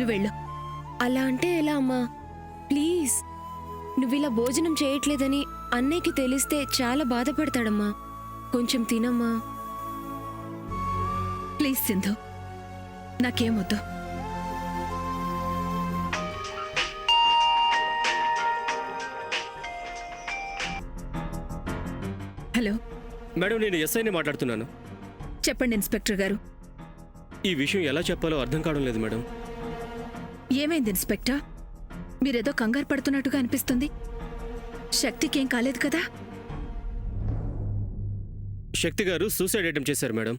నువ్వెళ్ళు. అలా అంటే ఎలా అమ్మా? ప్లీజ్, నువ్విలా భోజనం చేయట్లేదని అన్నయ్యకి తెలిస్తే చాలా బాధపడతాడమ్మా. కొంచెం తినమ్మా. ప్లీజ్ సింధు, నాకేమొద్దు. హలో మేడం, నేను ఎస్ఐని మాట్లాడుతున్నాను. చెప్పండి ఇన్స్పెక్టర్ గారు. ఈ విషయం ఎలా చెప్పాలో అర్థం కావడం లేదు మేడం. ఏమైంది ఇన్స్పెక్టర్? మీరేదో కంగారు పడుతున్నట్టుగా అనిపిస్తుంది. శక్తికేం కాలేదు కదా? శక్తి గారు సూసైడ్ అటెంప్ట్ చేశారు మేడం.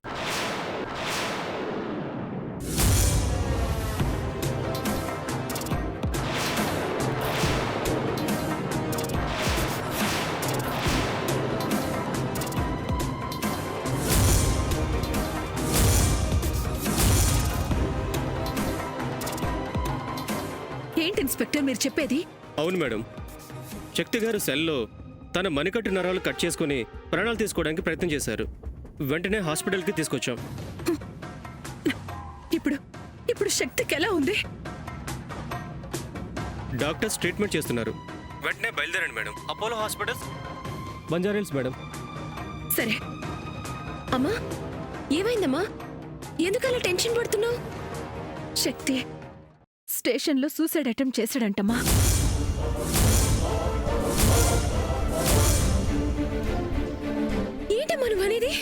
ఏంటి ఇన్స్పెక్టర్ మీరు చెప్పేది? అవును మేడం, శక్తి గారు సెల్లో తన మణికట్టు నరాలు కట్ చేసుకుని ప్రాణాలు తీసుకోవడానికి ప్రయత్నం చేశారు. వెంటనే హాస్పిటల్కి తీసుకొచ్చాం. ఇప్పుడు ఇప్పుడు శక్తికి ఎలా ఉంది? డాక్టర్స్ ట్రీట్మెంట్ చేస్తున్నారు. వెంటనే బయలుదేరండి madam. Apollo hospitals, Banjara Hills madam. సరే. అమ్మా, ఏమైందమ్మా? ఎందుకలా టెన్షన్ పడుతున్నావు? శక్తి స్టేషన్లో సూసైడ్ అటెంప్ట్ చేశాడంటమ్మా. ఏంటమ్మా నువ్వు అనేది?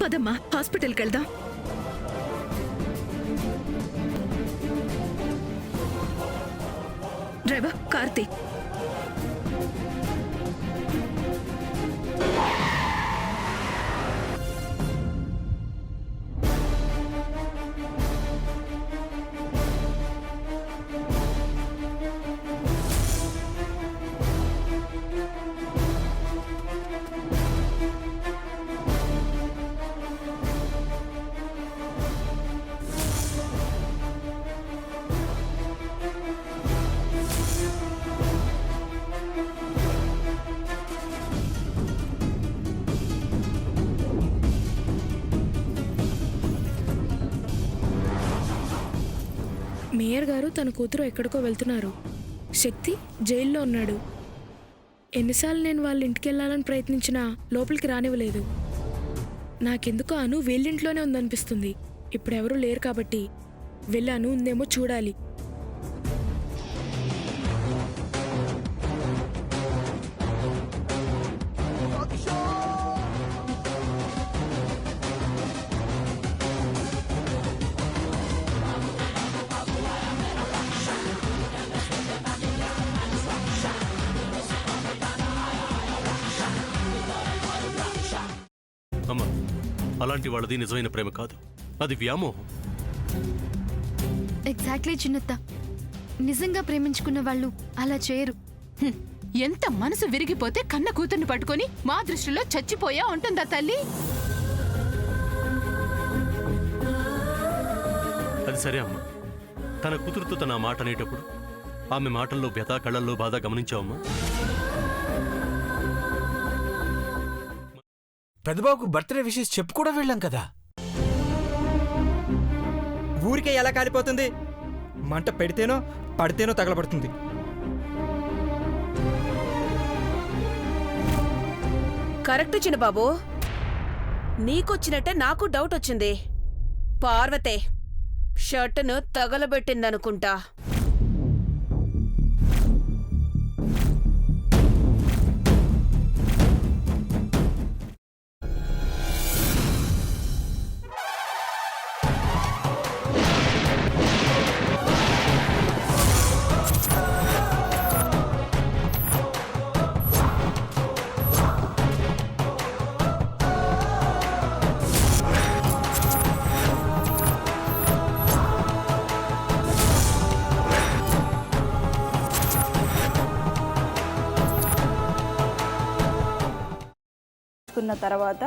పదమ్మా, హాస్పిటల్కి వెళ్దాం. డ్రైవర్, కార్తీ. మేయర్ గారు తన కూతురు ఎక్కడికో వెళ్తున్నారు. శక్తి జైల్లో ఉన్నాడు. ఎన్నిసార్లు నేను వాళ్ళ ఇంటికి వెళ్ళాలని ప్రయత్నించినా లోపలికి రానివ్వలేదు. నాకెందుకో అను వీళ్ళింట్లోనే ఉందనిపిస్తుంది. ఇప్పుడెవరూ లేరు కాబట్టి వెళ్ళి అను ఉందేమో చూడాలి. అమ్మా, అలాంటి వాళ్ళది నిజమైన ప్రేమ కాదు, అది వ్యామోహం. ఎగ్జాక్ట్లీ చిన్నత్త, నిజంగా ప్రేమించుకున్న వాళ్ళు అలా చేయరు. ఎంత మనసు విరిగిపోతే కన్న కూతుర్ని పట్టుకొని మా దృష్టిలో చచ్చిపోయా ఉంటుందా తల్లి? అది సరే అమ్మా, తన కూతురుతో తన మాట అనేటప్పుడు ఆమె మాటల్లో వ్యథ, కళ్ళల్లో బాధ గమనించావమ్మా? పెద్దబాబుకు బర్త్డే విషెస్ చెప్పు కూడా వెళ్ళాం కదా. ఊరికే ఎలా కాలిపోతుంది? మంట పెడితేనో పడితేనో తగలబడుతుంది. కరెక్ట్ చిన్నబాబు, నీకొచ్చినట్టే నాకు డౌట్ వచ్చింది. పార్వతే షర్టును తగలబెట్టిందనుకుంటా. తర్వాత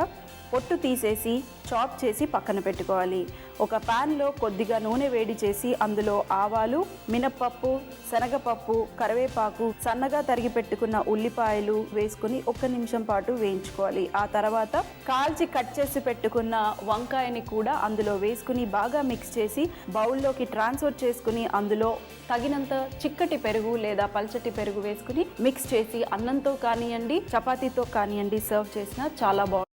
పొట్టు తీసేసి చాప్ చేసి పక్కన పెట్టుకోవాలి. ఒక ప్యాన్లో కొద్దిగా నూనె వేడి చేసి అందులో ఆవాలు, మినప్పప్పు, శనగపప్పు, కరివేపాకు, సన్నగా తరిగి పెట్టుకున్న ఉల్లిపాయలు వేసుకుని 1 నిమిషం పాటు వేయించుకోవాలి. ఆ తర్వాత కాల్చి కట్ చేసి పెట్టుకున్న వంకాయని కూడా అందులో వేసుకుని బాగా మిక్స్ చేసి బౌల్లోకి ట్రాన్స్ఫర్ చేసుకుని అందులో తగినంత చిక్కటి పెరుగు లేదా పల్చటి పెరుగు వేసుకుని మిక్స్ చేసి అన్నంతో కానివ్వండి, చపాతీతో కానివ్వండి సర్వ్ చేసినా చాలా బాగుంటుంది.